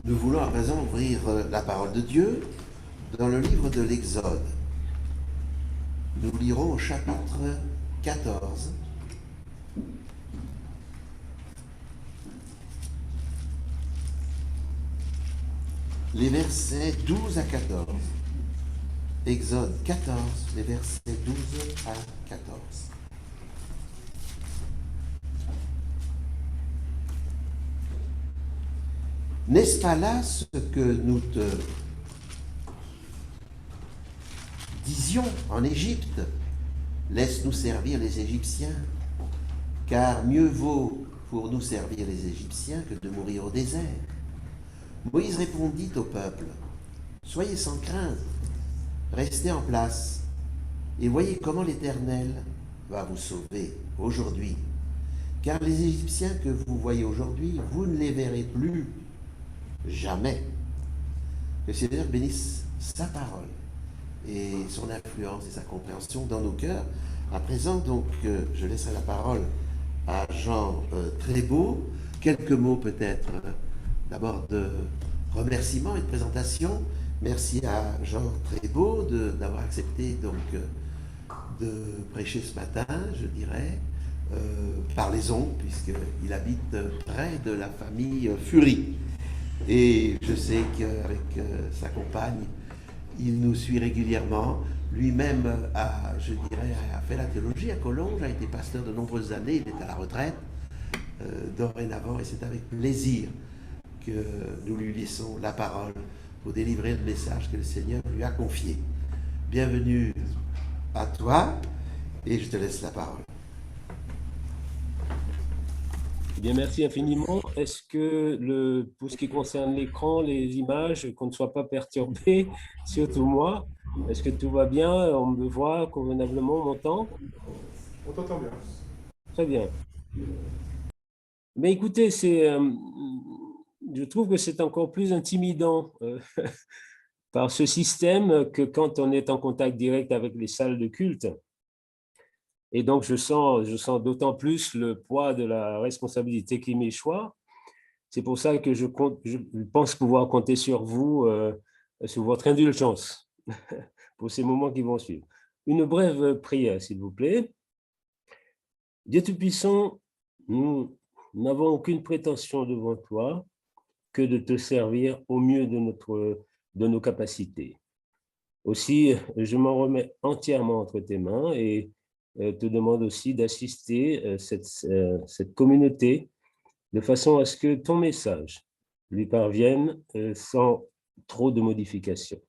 Nous voulons à présent ouvrir la parole de Dieu dans le livre de l'Exode. Nous lirons au chapitre 14, les versets 12 à 14. Exode 14, les versets 12 à 14. N'est-ce pas là ce que nous te disions en Égypte? Laisse-nous servir les Égyptiens, car mieux vaut pour nous servir les Égyptiens que de mourir au désert. Moïse répondit au peuple, soyez sans crainte, restez en place, et voyez comment l'Éternel va vous sauver aujourd'hui. Car les Égyptiens que vous voyez aujourd'hui, vous ne les verrez plus jamais. Que le Seigneur bénisse sa parole et son influence et sa compréhension dans nos cœurs. À présent, donc, je laisserai la parole à Jean Trébeau. Quelques mots peut-être, d'abord de remerciement et de présentation. Merci à Jean Trébeau d'avoir accepté donc de prêcher ce matin, je dirais, par les ondes, puisqu'il habite près de la famille Fury. Et je sais qu'avec sa compagne, il nous suit régulièrement. Lui-même je dirais, a fait la théologie à Collonges, a été pasteur de nombreuses années, il est à la retraite dorénavant, et c'est avec plaisir que nous lui laissons la parole pour délivrer le message que le Seigneur lui a confié. Bienvenue à toi, et je te laisse la parole. Bien, merci infiniment. Est-ce que pour ce qui concerne l'écran, les images, qu'on ne soit pas perturbé, surtout moi, est-ce que tout va bien? On me voit convenablement, on m'entend? On t'entend bien. Très bien. Mais écoutez, je trouve que c'est encore plus intimidant par ce système que quand on est en contact direct avec les salles de culte. Et donc, je sens d'autant plus le poids de la responsabilité qui m'échoit. C'est pour ça que je pense pouvoir compter sur vous, sur votre indulgence pour ces moments qui vont suivre. Une brève prière, s'il vous plaît. Dieu Tout-Puissant, nous n'avons aucune prétention devant toi que de te servir au mieux de nos capacités. Aussi, je m'en remets entièrement entre tes mains et te demande aussi d'assister cette communauté de façon à ce que ton message lui parvienne sans trop de modifications.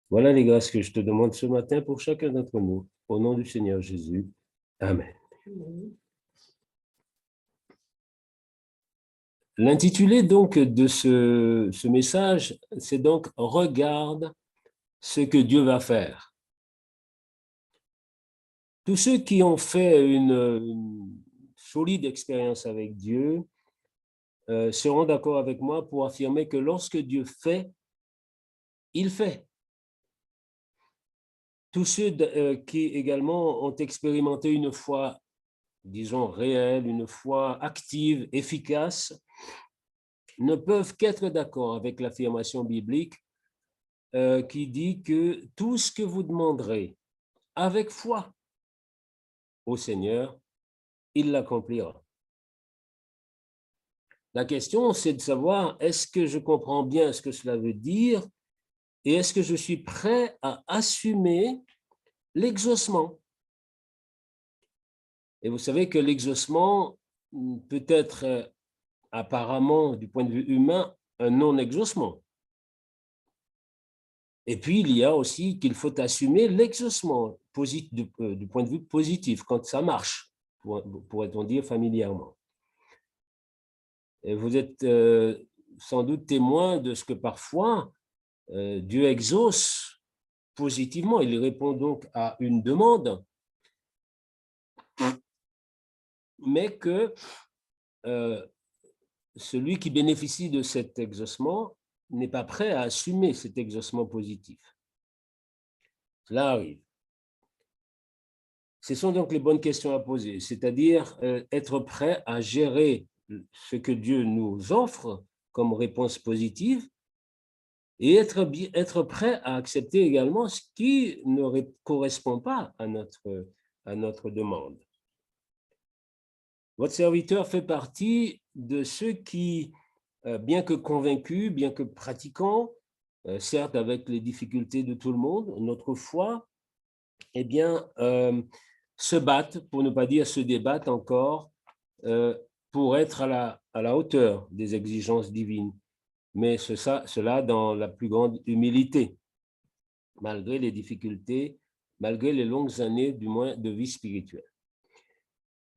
Voilà les grâces que je te demande ce matin pour chacun d'entre nous. Au nom du Seigneur Jésus. Amen. L'intitulé donc de ce message, c'est donc « Regarde ce que Dieu va faire ». Tous ceux qui ont fait une solide expérience avec Dieu seront d'accord avec moi pour affirmer que lorsque Dieu fait, il fait. Tous ceux qui également ont expérimenté une foi, disons, réelle, une foi active, efficace, ne peuvent qu'être d'accord avec l'affirmation biblique qui dit que tout ce que vous demanderez avec foi au Seigneur, il l'accomplira. La question, c'est de savoir, est-ce que je comprends bien ce que cela veut dire et est-ce que je suis prêt à assumer l'exaucement? Et vous savez que l'exaucement peut être apparemment, du point de vue humain, un non-exaucement. Et puis, il y a aussi qu'il faut assumer l'exaucement du point de vue positif, quand ça marche, pourrait-on dire familièrement. Et vous êtes sans doute témoin de ce que parfois Dieu exauce positivement. Il répond donc à une demande, mais que celui qui bénéficie de cet exaucement n'est pas prêt à assumer cet exaucement positif. Cela arrive. Ce sont donc les bonnes questions à poser, c'est-à-dire être prêt à gérer ce que Dieu nous offre comme réponse positive et être prêt à accepter également ce qui ne correspond pas à notre demande. Votre serviteur fait partie de ceux qui, bien que convaincus, bien que pratiquants, certes avec les difficultés de tout le monde, notre foi, eh bien, se battent, pour ne pas dire se débattent encore, pour être à la hauteur des exigences divines, mais cela dans la plus grande humilité, malgré les difficultés, malgré les longues années, du moins, de vie spirituelle.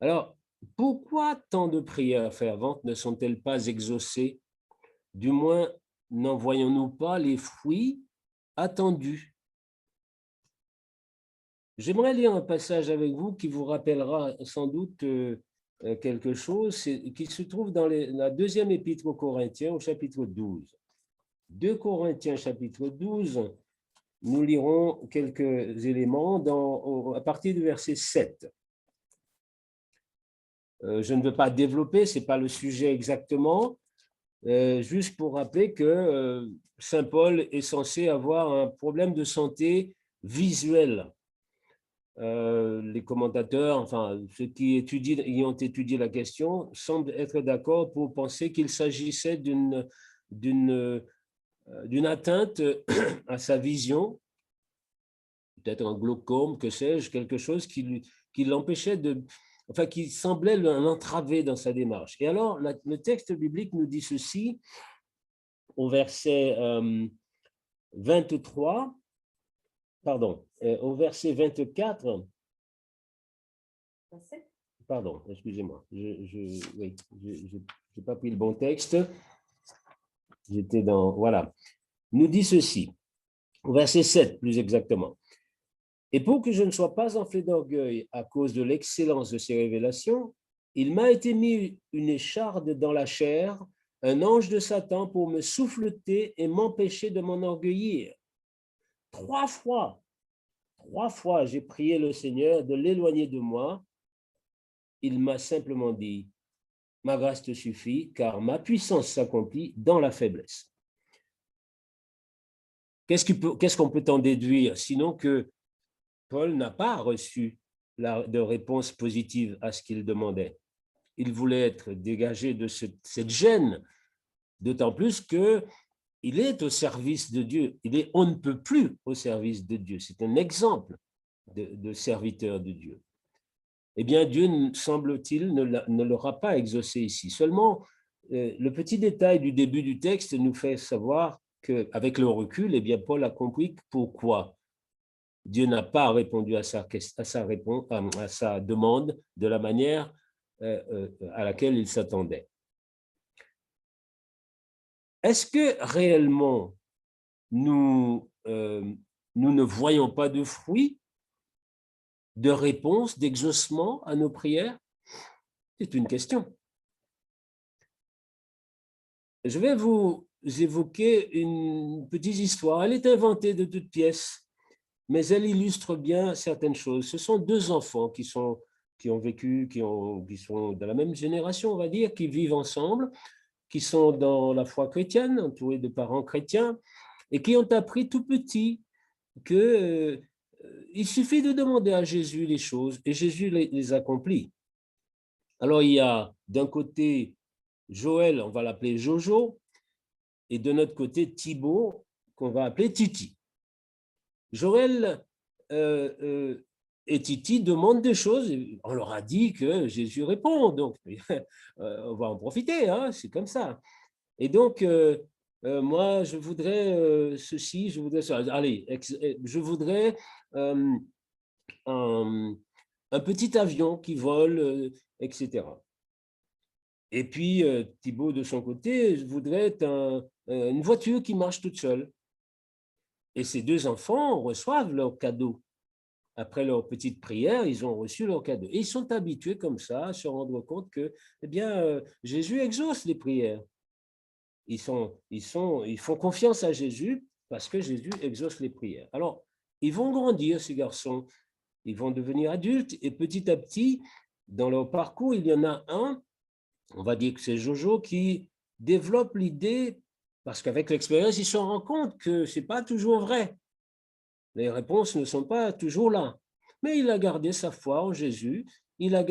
Alors, pourquoi tant de prières ferventes ne sont-elles pas exaucées? Du moins, n'en voyons-nous pas les fruits attendus? J'aimerais lire un passage avec vous qui vous rappellera sans doute quelque chose, qui se trouve dans la deuxième épître aux Corinthiens, au chapitre 12. 2 Corinthiens, chapitre 12, nous lirons quelques éléments à partir du verset 7. Je ne veux pas développer, ce n'est pas le sujet exactement, juste pour rappeler que Saint Paul est censé avoir un problème de santé visuelle. Les commentateurs, enfin ceux qui ont étudié la question, semblent être d'accord pour penser qu'il s'agissait d'une atteinte à sa vision, peut-être un glaucome, que sais-je, quelque chose qui l'empêchait qui semblait l'entraver dans sa démarche. Et alors, le texte biblique nous dit ceci, au verset 23, pardon, au verset 24, pardon, excusez-moi, oui, je n'ai pas pris le bon texte, j'étais dans, voilà, nous dit ceci, au verset 7 plus exactement. Et pour que je ne sois pas enflé d'orgueil à cause de l'excellence de ces révélations, il m'a été mis une écharde dans la chair, un ange de Satan pour me souffleter et m'empêcher de m'enorgueillir. 3 fois, j'ai prié le Seigneur de l'éloigner de moi. Il m'a simplement dit, ma grâce te suffit, car ma puissance s'accomplit dans la faiblesse. Qu'est-ce qu'on peut en déduire, sinon que Paul n'a pas reçu de réponse positive à ce qu'il demandait. Il voulait être dégagé de cette gêne, d'autant plus qu'il est au service de Dieu. On ne peut plus au service de Dieu. C'est un exemple de serviteur de Dieu. Eh bien, Dieu, semble-t-il, ne l'aura pas exaucé ici. Seulement, le petit détail du début du texte nous fait savoir qu'avec le recul, eh bien, Paul a compris pourquoi Dieu n'a pas répondu à sa demande de la manière à laquelle il s'attendait. Est-ce que réellement nous ne voyons pas de fruits, de réponse, d'exaucement à nos prières? C'est une question. Je vais vous évoquer une petite histoire. Elle est inventée de toutes pièces, mais elle illustre bien certaines choses. Ce sont 2 enfants qui sont de la même génération, on va dire, qui vivent ensemble, qui sont dans la foi chrétienne, entourés de parents chrétiens, et qui ont appris tout petit qu'il suffit de demander à Jésus les choses, et Jésus les accomplit. Alors, il y a d'un côté Joël, on va l'appeler Jojo, et de notre côté Thibaut, qu'on va appeler Titi. Joël et Titi demandent des choses. On leur a dit que Jésus répond, donc on va en profiter, hein, c'est comme ça. Et donc, moi, je voudrais ceci, je voudrais ça. Allez, je voudrais un petit avion qui vole, etc. Et puis, Thibaut, de son côté, voudrait une voiture qui marche toute seule. Et ces 2 enfants reçoivent leur cadeau. Après leur petite prière, ils ont reçu leur cadeau. Et ils sont habitués comme ça à se rendre compte que, eh bien, Jésus exauce les prières. Ils font confiance à Jésus parce que Jésus exauce les prières. Alors, ils vont grandir, ces garçons. Ils vont devenir adultes et petit à petit, dans leur parcours, il y en a un, on va dire que c'est Jojo, qui développe l'idée, parce qu'avec l'expérience, il se rend compte que ce n'est pas toujours vrai. Les réponses ne sont pas toujours là. Mais il a gardé sa foi en Jésus, il a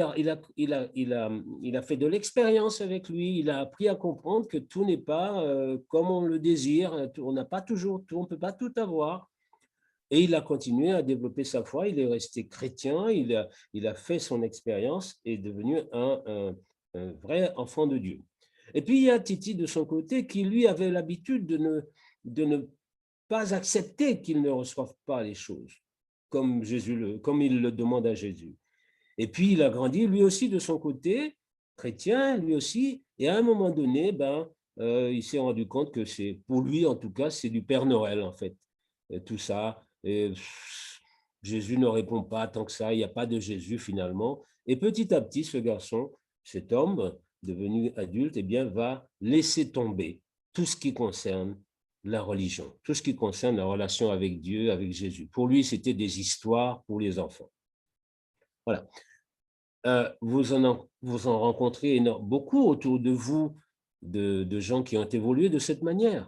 fait de l'expérience avec lui, il a appris à comprendre que tout n'est pas comme on le désire, on n'a pas toujours tout, on ne peut pas tout avoir. Et il a continué à développer sa foi, il est resté chrétien, il a fait son expérience et est devenu un vrai enfant de Dieu. Et puis il y a Titi de son côté qui lui avait l'habitude de ne pas accepter qu'il ne reçoive pas les choses comme il le demande à Jésus. Et puis il a grandi lui aussi de son côté, chrétien lui aussi, et à un moment donné, il s'est rendu compte que c'est, pour lui en tout cas, c'est du Père Noël en fait, tout ça. Et Jésus ne répond pas tant que ça, il n'y a pas de Jésus finalement. Et petit à petit, ce garçon, cet homme devenu adulte, eh bien, va laisser tomber tout ce qui concerne la religion, tout ce qui concerne la relation avec Dieu, avec Jésus. Pour lui, c'était des histoires pour les enfants. Voilà. Vous en rencontrez beaucoup autour de vous, de gens qui ont évolué de cette manière.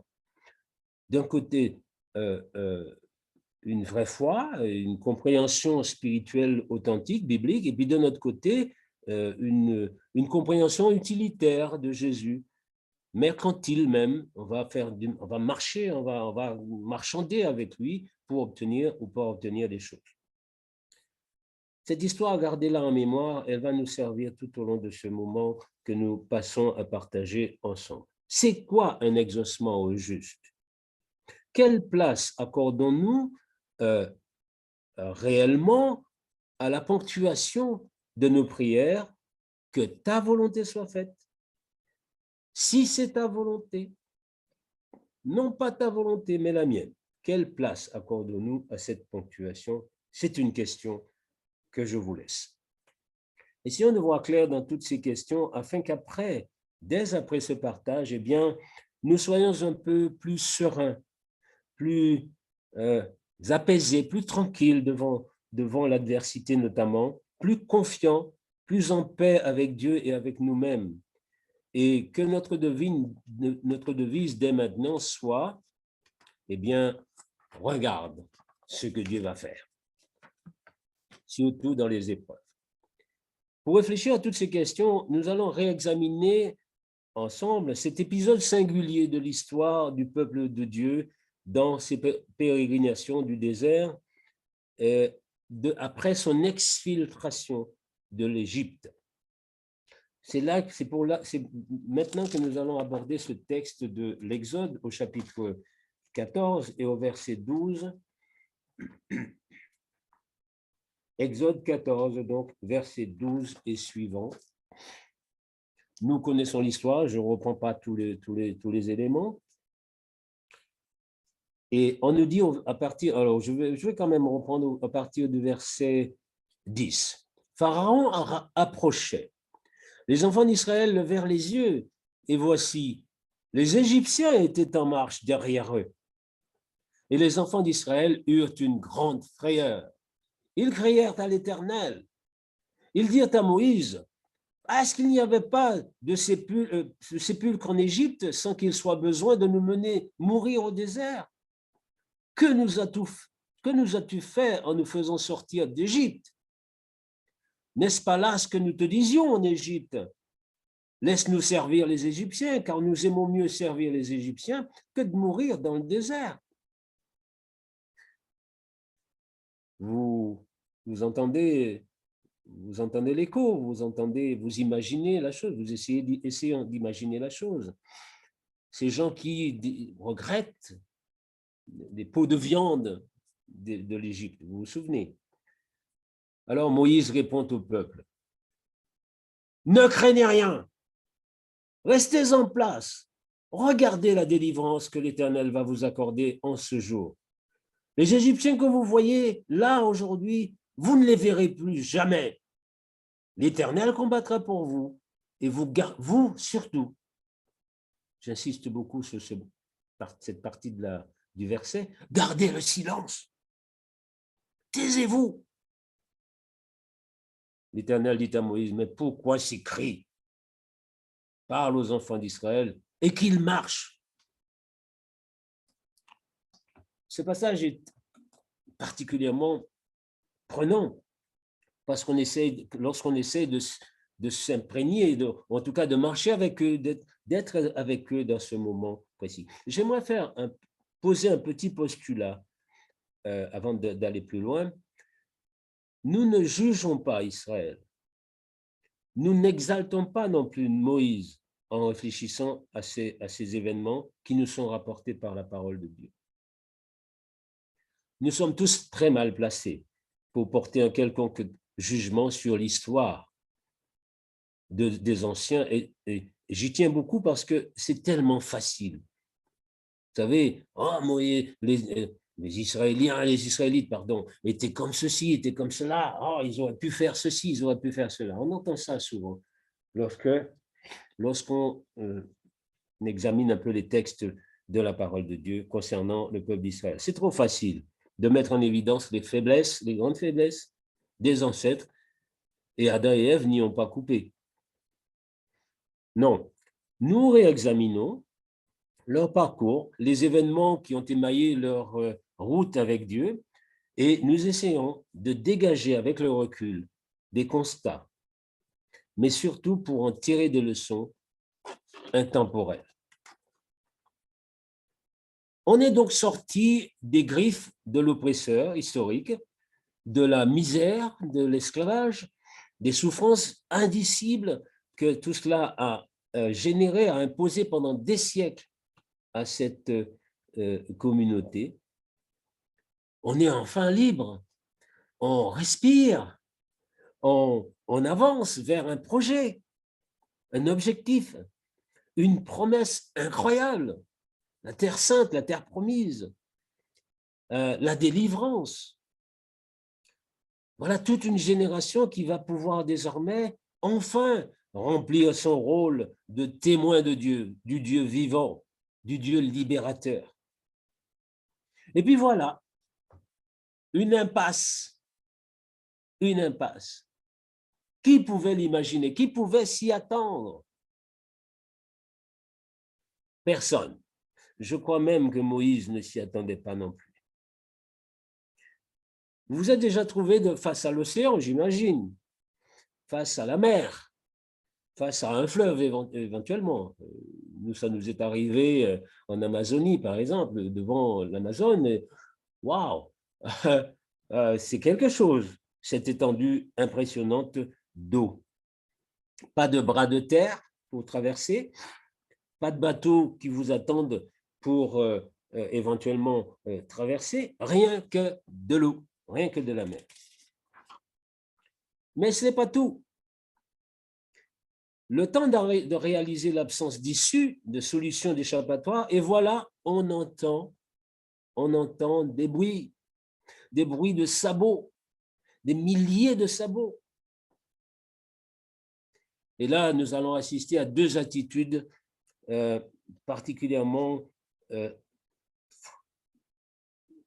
D'un côté, une vraie foi, une compréhension spirituelle authentique, biblique, et puis de notre côté, une compréhension utilitaire de Jésus, mercantile même. On va marcher, on va marchander avec lui pour obtenir ou pas obtenir des choses. Cette histoire, gardez-la en mémoire, elle va nous servir tout au long de ce moment que nous passons à partager ensemble. C'est quoi un exaucement au juste? Quelle place accordons-nous réellement à la ponctuation de nos prières, que ta volonté soit faite? Si c'est ta volonté, non pas ta volonté, mais la mienne, quelle place accordons-nous à cette ponctuation? C'est une question que je vous laisse. Essayons de voir clair dans toutes ces questions afin qu'après, dès après ce partage, eh bien, nous soyons un peu plus sereins, plus apaisés, plus tranquilles devant l'adversité notamment, plus confiants, plus en paix avec Dieu et avec nous-mêmes. Et que notre devise dès maintenant soit, eh bien, regarde ce que Dieu va faire, surtout dans les épreuves. Pour réfléchir à toutes ces questions, nous allons réexaminer ensemble cet épisode singulier de l'histoire du peuple de Dieu dans ses pérégrinations du désert après son exfiltration de l'Égypte. C'est maintenant que nous allons aborder ce texte de l'Exode au chapitre 14 et au verset 12. Exode 14, donc, verset 12 et suivant. Nous connaissons l'histoire, je ne reprends pas tous les éléments. Et on nous dit à partir, alors je vais quand même reprendre à partir du verset 10. Pharaon approchait. Les enfants d'Israël levèrent les yeux, et voici, les Égyptiens étaient en marche derrière eux. Et les enfants d'Israël eurent une grande frayeur. Ils crièrent à l'Éternel. Ils dirent à Moïse, est-ce qu'il n'y avait pas de sépulcre en Égypte sans qu'il soit besoin de nous mener mourir au désert? Que nous as-tu fait en nous faisant sortir d'Égypte? N'est-ce pas là ce que nous te disions en Égypte? Laisse-nous servir les Égyptiens, car nous aimons mieux servir les Égyptiens que de mourir dans le désert. Vous entendez l'écho, vous imaginez la chose, vous essayez d'imaginer la chose. Ces gens qui regrettent les pots de viande de l'Égypte, vous vous souvenez? Alors Moïse répond au peuple, ne craignez rien, restez en place, regardez la délivrance que l'Éternel va vous accorder en ce jour. Les Égyptiens que vous voyez là aujourd'hui, vous ne les verrez plus jamais. L'Éternel combattra pour vous et vous surtout. J'insiste beaucoup sur cette partie du verset. Gardez le silence. Taisez-vous. L'Éternel dit à Moïse, mais pourquoi ces cris? Parle aux enfants d'Israël et qu'il marche. Ce passage est particulièrement prenant parce qu'on essaie, lorsqu'on essaie de s'imprégner, en tout cas de marcher avec eux, d'être avec eux dans ce moment précis. J'aimerais poser un petit postulat avant d'aller plus loin. Nous ne jugeons pas Israël. Nous n'exaltons pas non plus Moïse en réfléchissant à ces événements qui nous sont rapportés par la parole de Dieu. Nous sommes tous très mal placés pour porter un quelconque jugement sur l'histoire des anciens. Et j'y tiens beaucoup parce que c'est tellement facile. Vous savez, oh, Moïse, les Israélites, pardon, étaient comme ceci, étaient comme cela. Oh, ils auraient pu faire ceci, ils auraient pu faire cela. On entend ça souvent lorsqu'on examine un peu les textes de la parole de Dieu concernant le peuple d'Israël. C'est trop facile de mettre en évidence les faiblesses, les grandes faiblesses des ancêtres, et Adam et Ève n'y ont pas coupé. Non, nous réexaminons leur parcours, les événements qui ont émaillé leur route avec Dieu, et nous essayons de dégager avec le recul des constats, mais surtout pour en tirer des leçons intemporelles. On est donc sorti des griffes de l'oppresseur historique, de la misère, de l'esclavage, des souffrances indicibles que tout cela a généré, a imposé pendant des siècles à cette communauté. On est enfin libre, on respire, on avance vers un projet, un objectif, une promesse incroyable, la terre sainte, la terre promise, la délivrance. Voilà toute une génération qui va pouvoir désormais enfin remplir son rôle de témoin de Dieu, du Dieu vivant, du Dieu libérateur. Et puis voilà, une impasse. Une impasse. Qui pouvait l'imaginer? Qui pouvait s'y attendre? Personne. Je crois même que Moïse ne s'y attendait pas non plus. Vous vous êtes déjà trouvé face à l'océan, j'imagine, face à la mer, face à un fleuve éventuellement. Nous, ça nous est arrivé en Amazonie, par exemple, devant l'Amazone. Waouh, c'est quelque chose, cette étendue impressionnante d'eau. Pas de bras de terre pour traverser, pas de bateaux qui vous attendent pour éventuellement traverser, rien que de l'eau, rien que de la mer. Mais ce n'est pas tout. Le temps de réaliser l'absence d'issue, de solution d'échappatoire, et voilà, on entend des bruits de sabots, des milliers de sabots. Et là, nous allons assister à deux attitudes particulièrement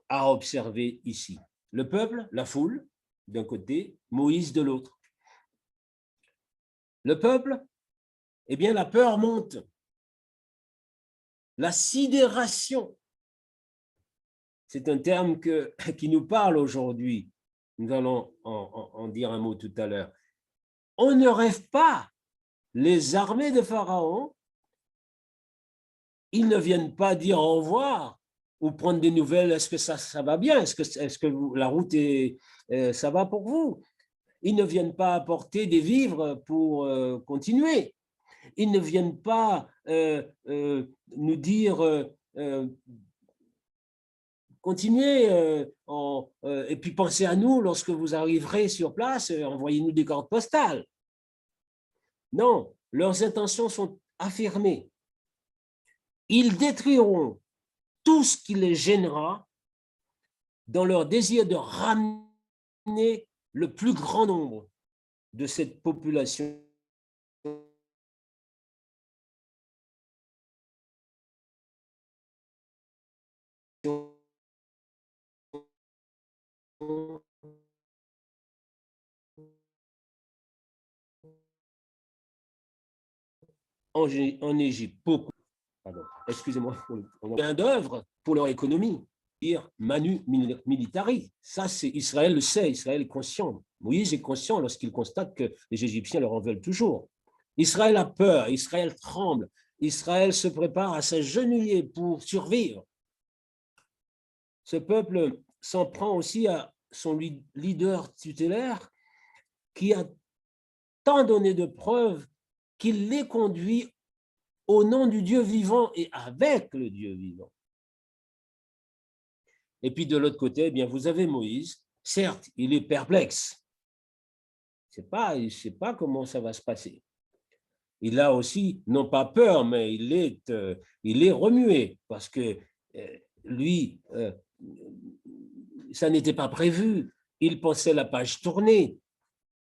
à observer ici. Le peuple, la foule, d'un côté, Moïse de l'autre. Le peuple, eh bien, la peur monte. La sidération, c'est un terme qui nous parle aujourd'hui. Nous allons en dire un mot tout à l'heure. On ne rêve pas. Les armées de Pharaon, ils ne viennent pas dire au revoir ou prendre des nouvelles. Est-ce que ça va bien? Est-ce que la route ça va pour vous? Ils ne viennent pas apporter des vivres pour continuer. Ils ne viennent pas nous dire continuez et puis pensez à nous lorsque vous arriverez sur place, envoyez-nous des cartes postales. Non, leurs intentions sont affirmées. Ils détruiront tout ce qui les gênera dans leur désir de ramener le plus grand nombre de cette population en Égypte. Beaucoup. excusez-moi, main d'œuvre pour leur économie. Dire manu militari. Ça, c'est Israël le sait, Israël est conscient. Moïse est conscient lorsqu'il constate que les Égyptiens leur en veulent toujours. Israël a peur, Israël tremble, Israël se prépare à s'agenouiller pour survivre. Ce peuple s'en prend aussi à son leader tutélaire qui a tant donné de preuves qu'il les conduit au nom du Dieu vivant et avec le Dieu vivant. Et puis de l'autre côté, eh bien, vous avez Moïse. Certes, il est perplexe. Il ne sait pas comment ça va se passer. Il a aussi, non pas peur, mais il est remué parce que lui, ça n'était pas prévu. Il pensait la page tournée.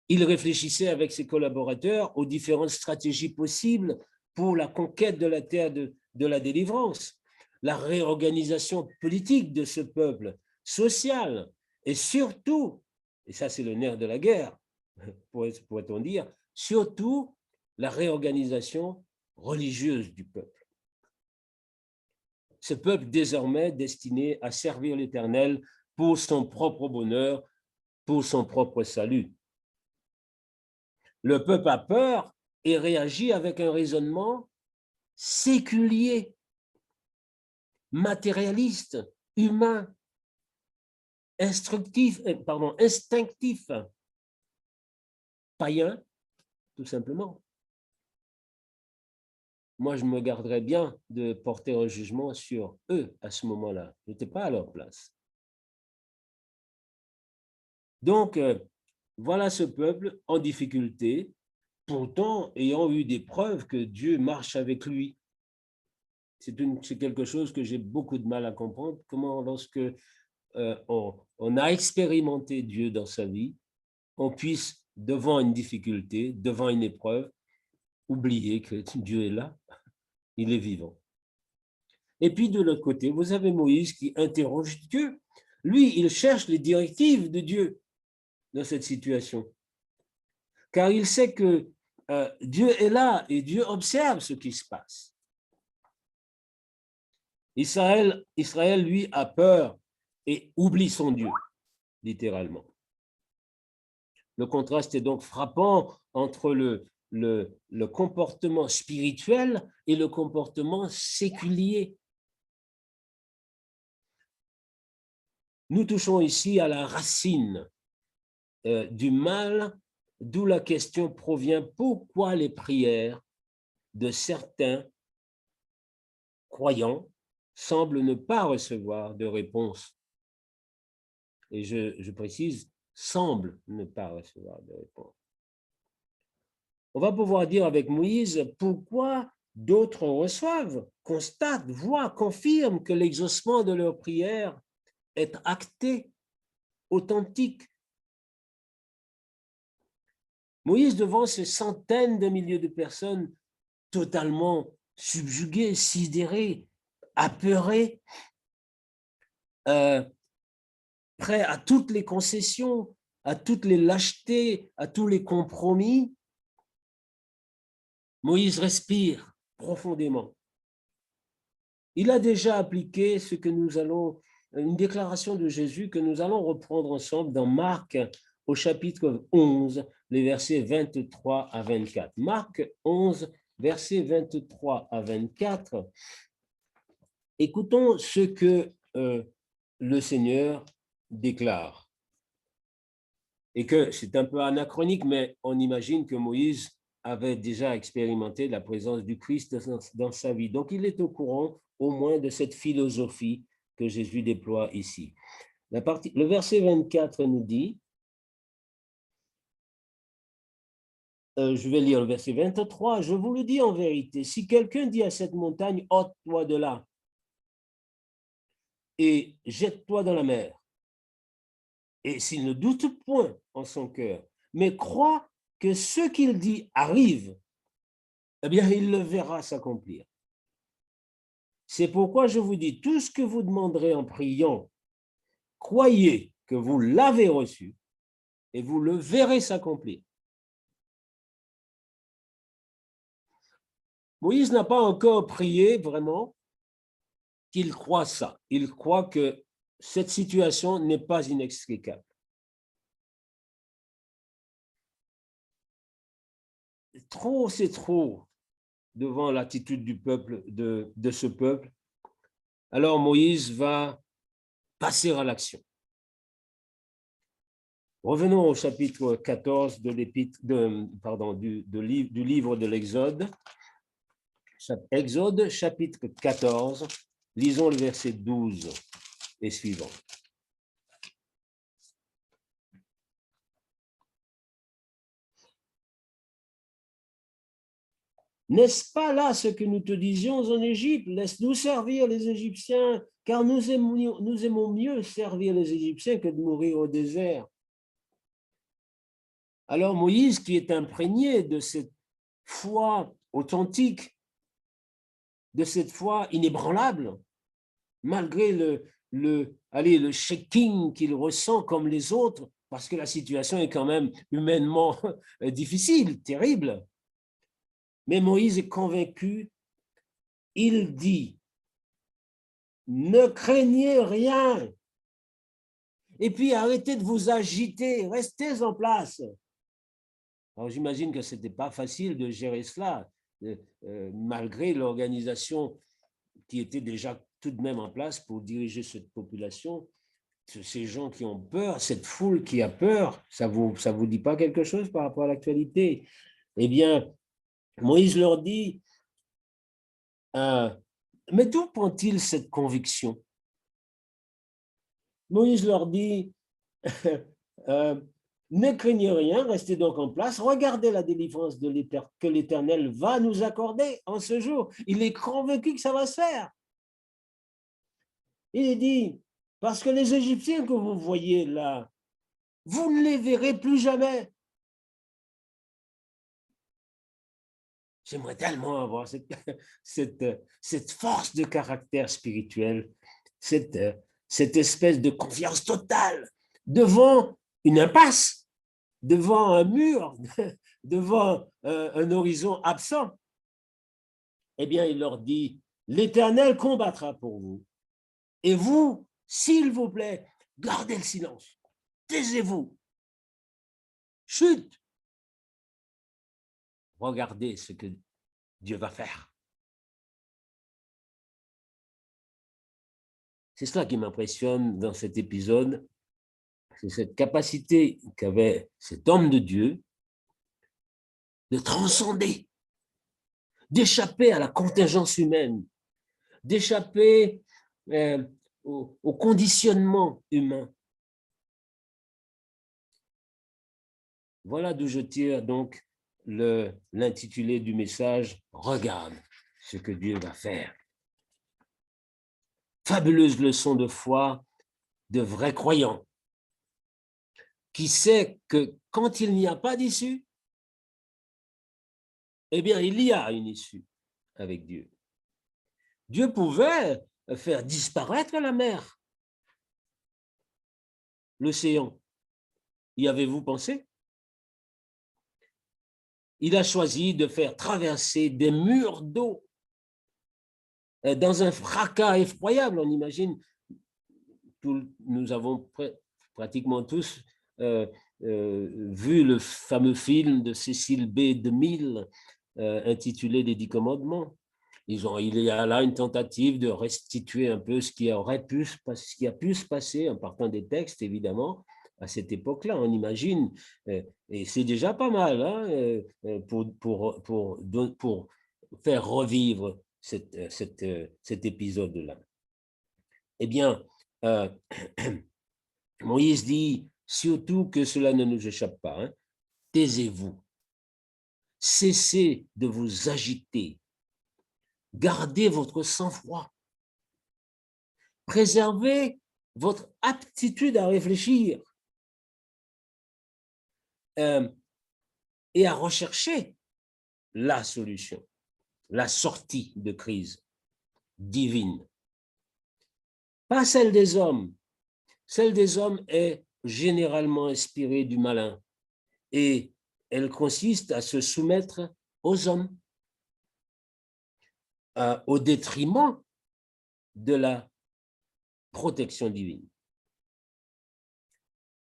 Il réfléchissait avec ses collaborateurs aux différentes stratégies possibles pour la conquête de la terre de la délivrance, la réorganisation politique de ce peuple, social, et surtout, et ça c'est le nerf de la guerre, pourrait-on dire, surtout la réorganisation religieuse du peuple. Ce peuple désormais destiné à servir l'Éternel pour son propre bonheur, pour son propre salut. Le peuple a peur et réagit avec un raisonnement séculier, matérialiste, humain, instinctif, païen, tout simplement. Moi, je me garderais bien de porter un jugement sur eux à ce moment-là. Je n'étais pas à leur place. Donc, voilà ce peuple en difficulté, pourtant ayant eu des preuves que Dieu marche avec lui. C'est quelque chose que j'ai beaucoup de mal à comprendre. Comment, lorsque on a expérimenté Dieu dans sa vie, on puisse, devant une difficulté, devant une épreuve, oublier que Dieu est là, il est vivant. Et puis de l'autre côté, vous avez Moïse qui interroge Dieu. Lui, il cherche les directives de Dieu dans cette situation. Car il sait que Dieu est là et Dieu observe ce qui se passe. Israël, lui, a peur et oublie son Dieu, littéralement. Le contraste est donc frappant entre le comportement spirituel et le comportement séculier. Nous touchons ici à la racine du mal, d'où la question provient: pourquoi les prières de certains croyants semblent ne pas recevoir de réponse? Et je précise, semblent ne pas recevoir de réponse. On va pouvoir dire avec Moïse pourquoi d'autres reçoivent, constatent, voient, confirment que l'exaucement de leur prière est acté, authentique. Moïse, devant ces centaines de milliers de personnes totalement subjuguées, sidérées, apeurées, prêt à toutes les concessions, à toutes les lâchetés, à tous les compromis, Moïse respire profondément. Il a déjà appliqué une déclaration de Jésus que nous allons reprendre ensemble dans Marc au chapitre 11, les versets 23 à 24. Marc 11, versets 23 à 24. Écoutons ce que le Seigneur déclare. Et que c'est un peu anachronique, mais on imagine que Moïse avait déjà expérimenté la présence du Christ dans sa vie. Donc, il est au courant au moins de cette philosophie que Jésus déploie ici. Le verset 24 nous dit, je vais lire le verset 23, « Je vous le dis en vérité, si quelqu'un dit à cette montagne, ôte-toi de là et jette-toi dans la mer, et s'il ne doute point en son cœur, mais croit que ce qu'il dit arrive, eh bien, il le verra s'accomplir. C'est pourquoi je vous dis, tout ce que vous demanderez en priant, croyez que vous l'avez reçu et vous le verrez s'accomplir. » Moïse n'a pas encore prié vraiment qu'il croit ça. Il croit que cette situation n'est pas inextricable. Trop, c'est trop devant l'attitude du peuple, de ce peuple. Alors Moïse va passer à l'action. Revenons au chapitre 14 du livre de l'Exode. Exode, chapitre 14, lisons le verset 12 et suivant. N'est-ce pas là ce que nous te disions en Égypte? Laisse-nous servir les Égyptiens, car nous aimons mieux servir les Égyptiens que de mourir au désert. Alors Moïse, qui est imprégné de cette foi authentique, de cette foi inébranlable, malgré le shaking qu'il ressent comme les autres, parce que la situation est quand même humainement difficile, terrible. Mais Moïse est convaincu, il dit, ne craignez rien, et puis arrêtez de vous agiter, restez en place. Alors j'imagine que ce n'était pas facile de gérer cela, malgré l'organisation qui était déjà tout de même en place pour diriger cette population, ces gens qui ont peur, cette foule qui a peur, ça vous dit pas quelque chose par rapport à l'actualité? Eh bien, Moïse leur dit, mais d'où prend-il cette conviction? Moïse leur dit, ne craignez rien, restez donc en place, regardez la délivrance que l'Éternel va nous accorder en ce jour. Il est convaincu que ça va se faire. Il dit, parce que les Égyptiens que vous voyez là, vous ne les verrez plus jamais. J'aimerais tellement avoir cette force de caractère spirituel, cette espèce de confiance totale devant une impasse, devant un mur, devant un horizon absent. Eh bien, il leur dit, l'Éternel combattra pour vous. Et vous, s'il vous plaît, gardez le silence. Taisez-vous. Chut. Regardez ce que Dieu va faire. C'est cela qui m'impressionne dans cet épisode, c'est cette capacité qu'avait cet homme de Dieu de transcender, d'échapper à la contingence humaine, d'échapper au conditionnement humain. Voilà d'où je tire donc l'intitulé du message, regarde ce que Dieu va faire. Fabuleuse leçon de foi de vrais croyants qui sait que quand il n'y a pas d'issue, eh bien, il y a une issue avec Dieu. Dieu pouvait faire disparaître la mer, l'océan. Y avez-vous pensé? Il a choisi de faire traverser des murs d'eau dans un fracas effroyable. On imagine, nous avons pratiquement tous vu le fameux film de Cécile B. DeMille intitulé Les 10 commandements. Il y a là une tentative de restituer un peu ce qui a pu se passer en partant des textes, évidemment, à cette époque-là, on imagine, et c'est déjà pas mal hein, pour faire revivre cet épisode-là. Eh bien, Moïse dit, surtout que cela ne nous échappe pas, hein, taisez-vous, cessez de vous agiter, gardez votre sang-froid, préservez votre aptitude à réfléchir et à rechercher la solution, la sortie de crise divine. Pas celle des hommes. Celle des hommes est généralement inspirée du malin et elle consiste à se soumettre aux hommes. au détriment de la protection divine.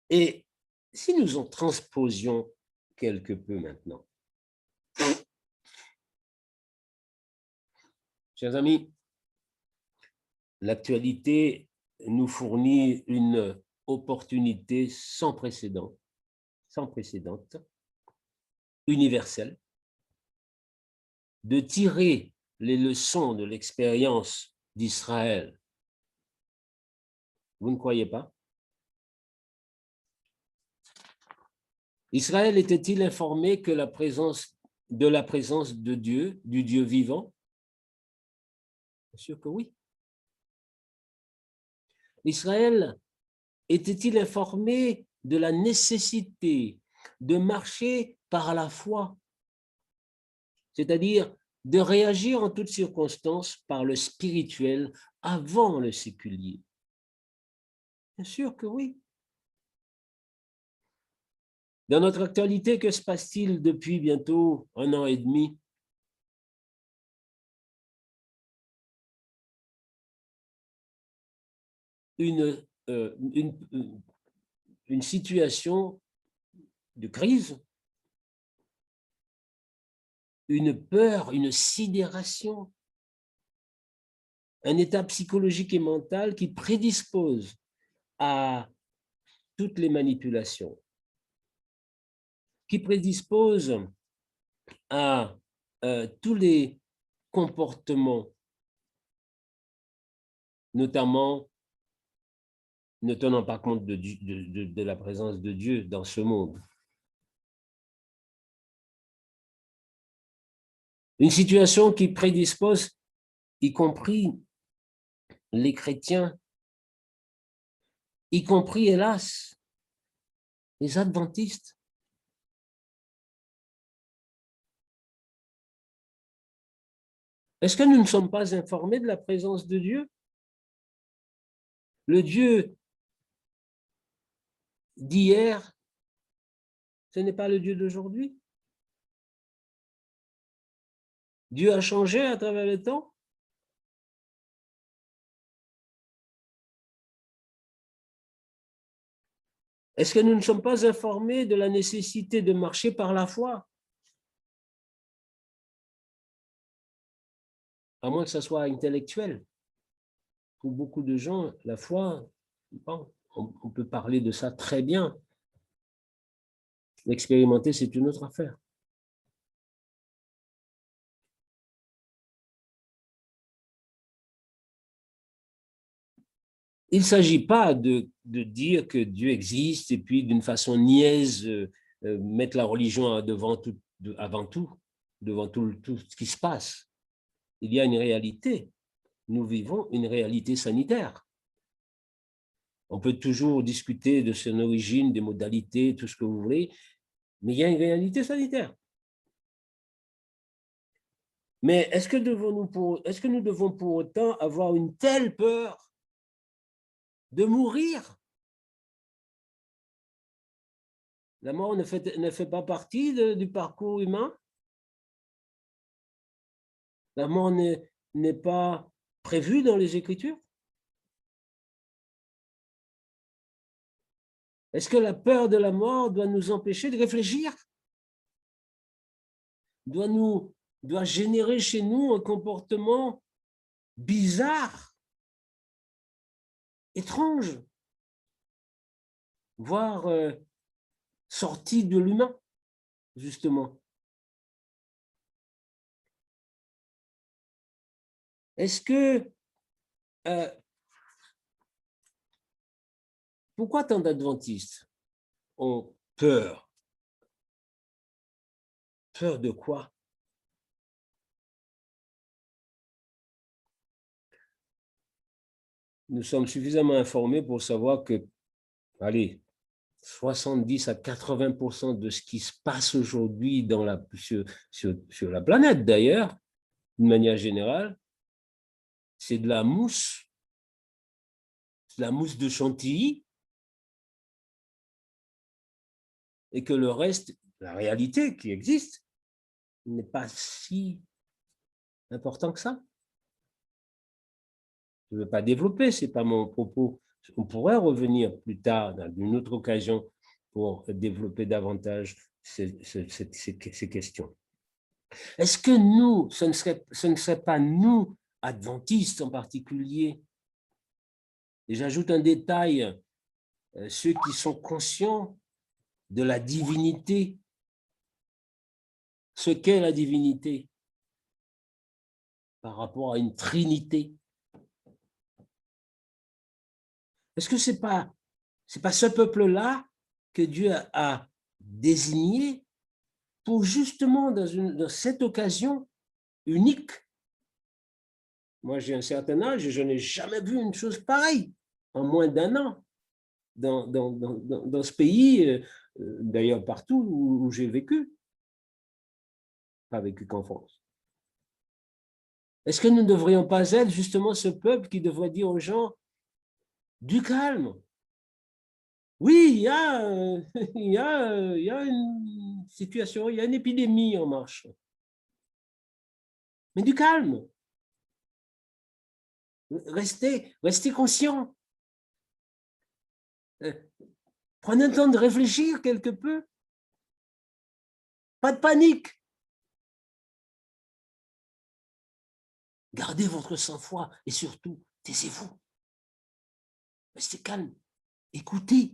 Et si nous en transposions quelque peu maintenant, chers amis, l'actualité nous fournit une opportunité sans précédent, universelle, de tirer les leçons de l'expérience d'Israël. Vous ne croyez pas? Israël était-il informé que de la présence de Dieu, du Dieu vivant? Bien sûr que oui. Israël était-il informé de la nécessité de marcher par la foi, c'est-à-dire de réagir en toutes circonstances par le spirituel avant le séculier? Bien sûr que oui. Dans notre actualité, que se passe-t-il depuis bientôt 1 an et demi? Une situation de crise, une peur, une sidération, un état psychologique et mental qui prédispose à toutes les manipulations, qui prédispose à tous les comportements, notamment ne tenant pas compte de la présence de Dieu dans ce monde. Une situation qui prédispose, y compris les chrétiens, y compris, hélas, les adventistes. Est-ce que nous ne sommes pas informés de la présence de Dieu? Le Dieu d'hier, ce n'est pas le Dieu d'aujourd'hui. Dieu a changé à travers le temps. Est-ce que nous ne sommes pas informés de la nécessité de marcher par la foi? À moins que ce soit intellectuel. Pour beaucoup de gens, la foi, bon, on peut parler de ça très bien. L'expérimenter, c'est une autre affaire. Il ne s'agit pas de dire que Dieu existe et puis d'une façon niaise mettre la religion avant tout, devant tout ce qui se passe. Il y a une réalité. Nous vivons une réalité sanitaire. On peut toujours discuter de son origine, des modalités, tout ce que vous voulez, mais il y a une réalité sanitaire. Mais est-ce que nous devons pour autant avoir une telle peur de mourir? La mort ne fait pas partie du parcours humain? La mort n'est pas prévue dans les Écritures? Est-ce que la peur de la mort doit nous empêcher de réfléchir? Doit générer chez nous un comportement bizarre, étrange, voire sorti de l'humain, justement? Est-ce que pourquoi tant d'adventistes ont peur? Peur de quoi? Nous sommes suffisamment informés pour savoir que, allez, 70 à 80% de ce qui se passe aujourd'hui sur la planète d'ailleurs, d'une manière générale, c'est de la mousse de Chantilly, et que le reste, la réalité qui existe, n'est pas si important que ça. je ne veux pas développer, ce n'est pas mon propos. On pourrait revenir plus tard, dans une autre occasion, pour développer davantage ces questions. Est-ce que nous, ce ne serait pas nous, adventistes en particulier, et j'ajoute un détail, ceux qui sont conscients de la divinité, ce qu'est la divinité par rapport à une trinité. Est-ce que ce n'est pas ce peuple-là que Dieu a désigné pour justement, dans cette occasion unique? Moi, j'ai un certain âge et je n'ai jamais vu une chose pareille en moins d'un an dans ce pays, d'ailleurs partout où j'ai vécu, pas vécu qu'en France. Est-ce que nous ne devrions pas être justement ce peuple qui devrait dire aux gens du calme? Oui, il y a une situation, il y a une épidémie en marche. Mais du calme. Restez conscient. Prenez un temps de réfléchir quelque peu. Pas de panique. Gardez votre sang-froid et surtout, taisez-vous. Restez calme. Écoutez.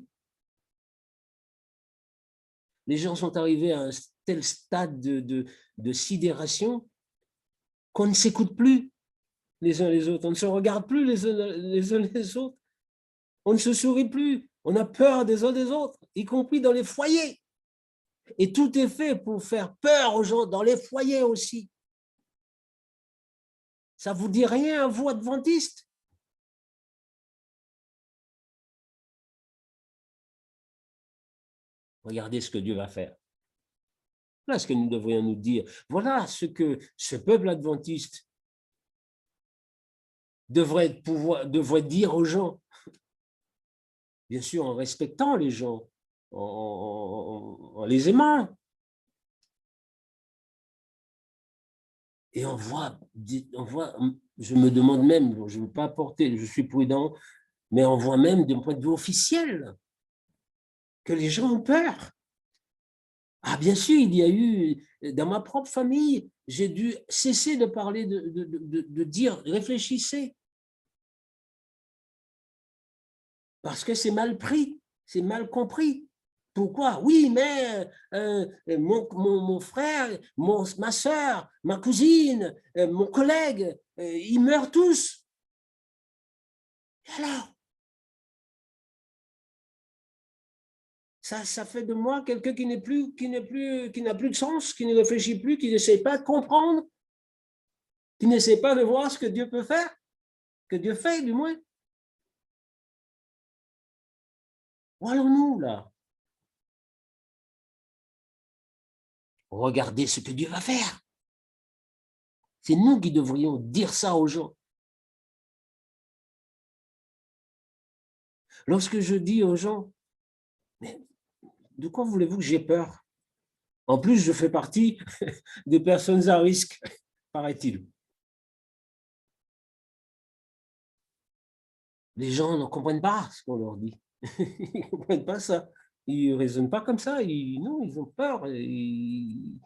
Les gens sont arrivés à un tel stade de sidération qu'on ne s'écoute plus les uns les autres. On ne se regarde plus les uns les autres. On ne se sourit plus. On a peur des uns des autres, y compris dans les foyers. Et tout est fait pour faire peur aux gens dans les foyers aussi. Ça ne vous dit rien, vous, adventistes? Regardez ce que Dieu va faire. Voilà ce que nous devrions nous dire. Voilà ce que ce peuple adventiste devrait dire aux gens. Bien sûr, en respectant les gens, en les aimant. Et on voit, je me demande même, je ne veux pas porter, je suis prudent, mais on voit même d'un point de vue officiel que les gens ont peur. Ah, bien sûr, il y a eu, dans ma propre famille, j'ai dû cesser de parler, de dire, réfléchissez. Parce que c'est mal pris, c'est mal compris. Pourquoi? Oui, mais mon frère, ma soeur, ma cousine, mon collègue, ils meurent tous. Et alors? Ça fait de moi quelqu'un qui n'a plus de sens, qui ne réfléchit plus, qui n'essaie pas de comprendre, qui n'essaie pas de voir ce que Dieu peut faire, que Dieu fait du moins. Où allons-nous là? Regardez ce que Dieu va faire. C'est nous qui devrions dire ça aux gens. Lorsque je dis aux gens, mais de quoi voulez-vous que j'ai peur? En plus, je fais partie des personnes à risque, paraît-il. Les gens ne comprennent pas ce qu'on leur dit. Ils ne comprennent pas ça. Ils ne raisonnent pas comme ça. Non, ils ont peur. Ils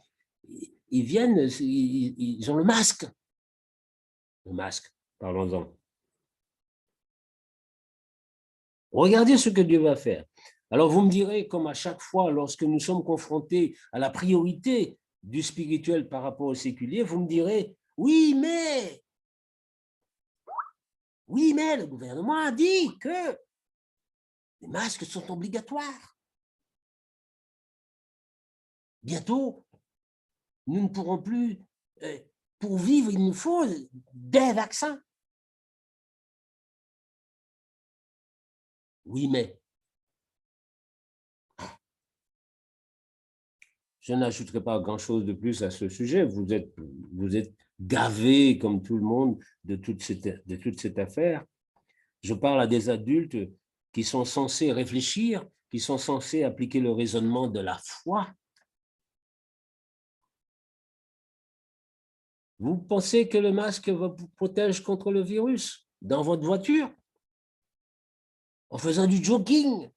viennent, ils ont le masque. Le masque, parlons-en. Regardez ce que Dieu va faire. Alors, vous me direz, comme à chaque fois, lorsque nous sommes confrontés à la priorité du spirituel par rapport au séculier, vous me direz, oui, mais le gouvernement a dit que les masques sont obligatoires. Bientôt, nous ne pourrons plus, pour vivre, il nous faut des vaccins. Oui, mais je n'ajouterai pas grand-chose de plus à ce sujet. Vous êtes gavés, comme tout le monde, de toute cette affaire. Je parle à des adultes qui sont censés réfléchir, qui sont censés appliquer le raisonnement de la foi. Vous pensez que le masque vous protège contre le virus? dans votre voiture, en faisant du jogging,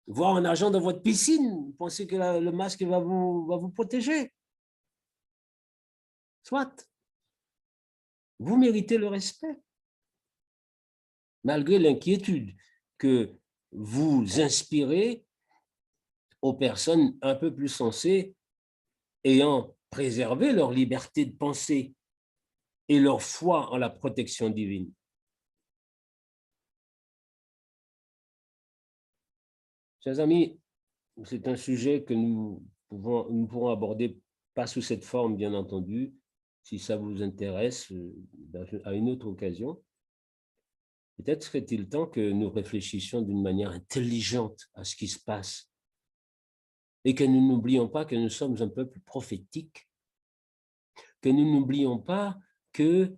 voire en nageant dans votre piscine. Vous pensez que le masque va vous protéger? Soit. Vous méritez le respect, malgré l'inquiétude que vous inspirez aux personnes un peu plus sensées ayant préservé leur liberté de penser et leur foi en la protection divine. Chers amis, c'est un sujet que nous pourrons aborder, pas sous cette forme, bien entendu, si ça vous intéresse, à une autre occasion. Peut-être serait-il temps que nous réfléchissions d'une manière intelligente à ce qui se passe et que nous n'oublions pas que nous sommes un peuple prophétique, que nous n'oublions pas que,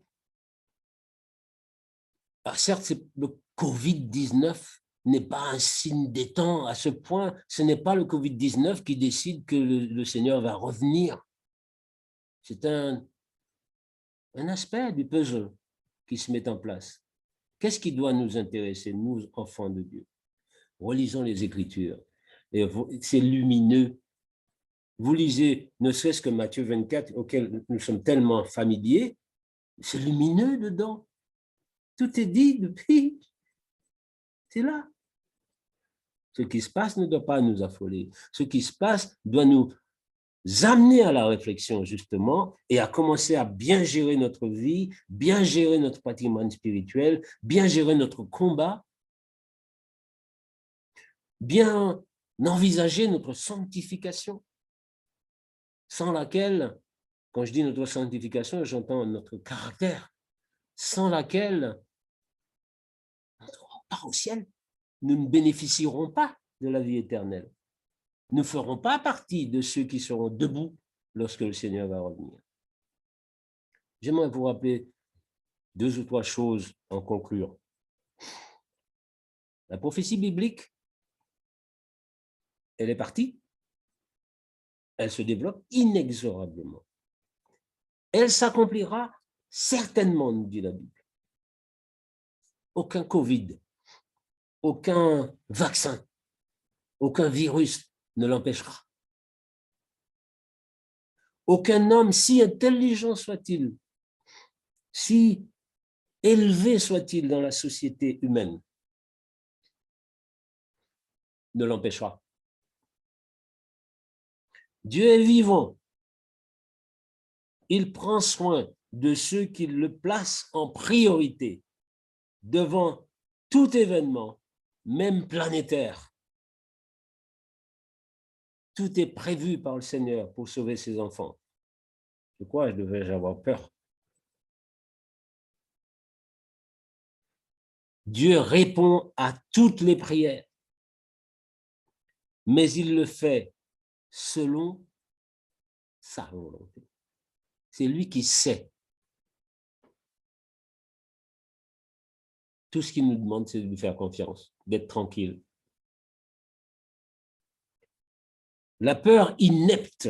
certes, le Covid-19 n'est pas un signe des temps à ce point, ce n'est pas le Covid-19 qui décide que le Seigneur va revenir. C'est un aspect du puzzle qui se met en place. Qu'est-ce qui doit nous intéresser, nous, enfants de Dieu? Relisons les Écritures. C'est lumineux. Vous lisez, ne serait-ce que Matthieu 24, auquel nous sommes tellement familiers, c'est lumineux dedans. Tout est dit depuis. C'est là. Ce qui se passe ne doit pas nous affoler. Ce qui se passe doit nous amener à la réflexion, justement, et à commencer à bien gérer notre vie, bien gérer notre patrimoine spirituel, bien gérer notre combat, bien envisager notre sanctification, sans laquelle, quand je dis notre sanctification, j'entends notre caractère, sans laquelle on ne pas au ciel. Nous ne bénéficierons pas de la vie éternelle. Nous ne ferons pas partie de ceux qui seront debout lorsque le Seigneur va revenir. J'aimerais vous rappeler 2 ou 3 choses en concluant. La prophétie biblique, elle est partie, elle se développe inexorablement. Elle s'accomplira certainement, nous dit la Bible. Aucun Covid, aucun vaccin, aucun virus ne l'empêchera. Aucun homme, si intelligent soit-il, si élevé soit-il dans la société humaine, ne l'empêchera. Dieu est vivant. Il prend soin de ceux qui le placent en priorité devant tout événement, même planétaire. Tout est prévu par le Seigneur pour sauver ses enfants. De quoi devais-je avoir peur? Dieu répond à toutes les prières, mais il le fait selon sa volonté. C'est lui qui sait. Tout ce qu'il nous demande, c'est de lui faire confiance, d'être tranquille. La peur inepte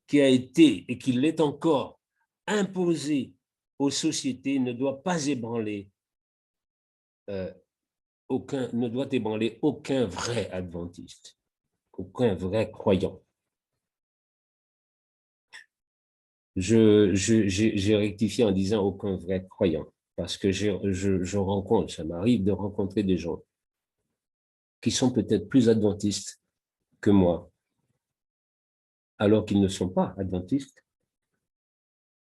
qui a été et qui l'est encore imposée aux sociétés ne doit pas ébranler aucun vrai adventiste, aucun vrai croyant. J'ai rectifié en disant aucun vrai croyant, parce que je rencontre, ça m'arrive de rencontrer des gens qui sont peut-être plus adventistes que moi, alors qu'ils ne sont pas adventistes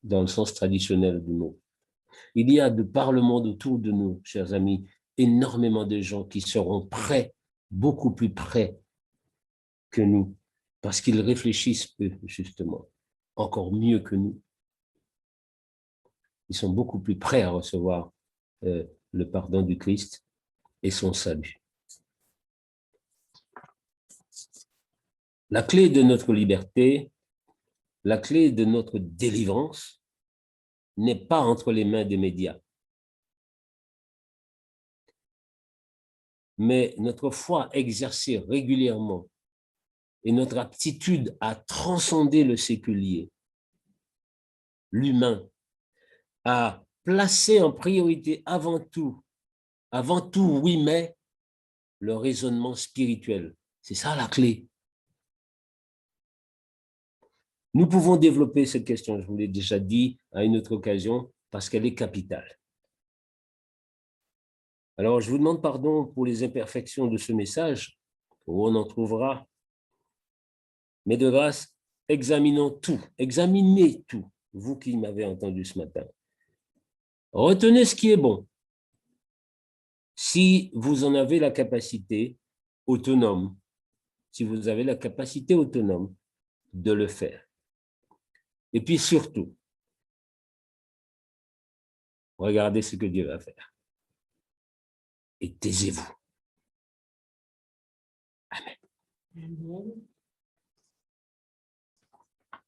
dans le sens traditionnel du mot. Il y a de par le monde autour de nous, chers amis, énormément de gens qui seront prêts, beaucoup plus prêts que nous, parce qu'ils réfléchissent, eux, justement, encore mieux que nous. Ils sont beaucoup plus prêts à recevoir le pardon du Christ et son salut. La clé de notre liberté, la clé de notre délivrance n'est pas entre les mains des médias. Mais notre foi exercée régulièrement et notre aptitude à transcender le séculier, l'humain, à placer en priorité avant tout, oui, mais le raisonnement spirituel. C'est ça la clé. Nous pouvons développer cette question, je vous l'ai déjà dit à une autre occasion, parce qu'elle est capitale. Alors, je vous demande pardon pour les imperfections de ce message, où on en trouvera, mais de grâce, examinons tout, examinez tout, vous qui m'avez entendu ce matin. Retenez ce qui est bon. Si vous en avez la capacité autonome, si vous avez la capacité autonome de le faire. Et puis surtout, regardez ce que Dieu va faire. Et taisez-vous. Amen. Amen.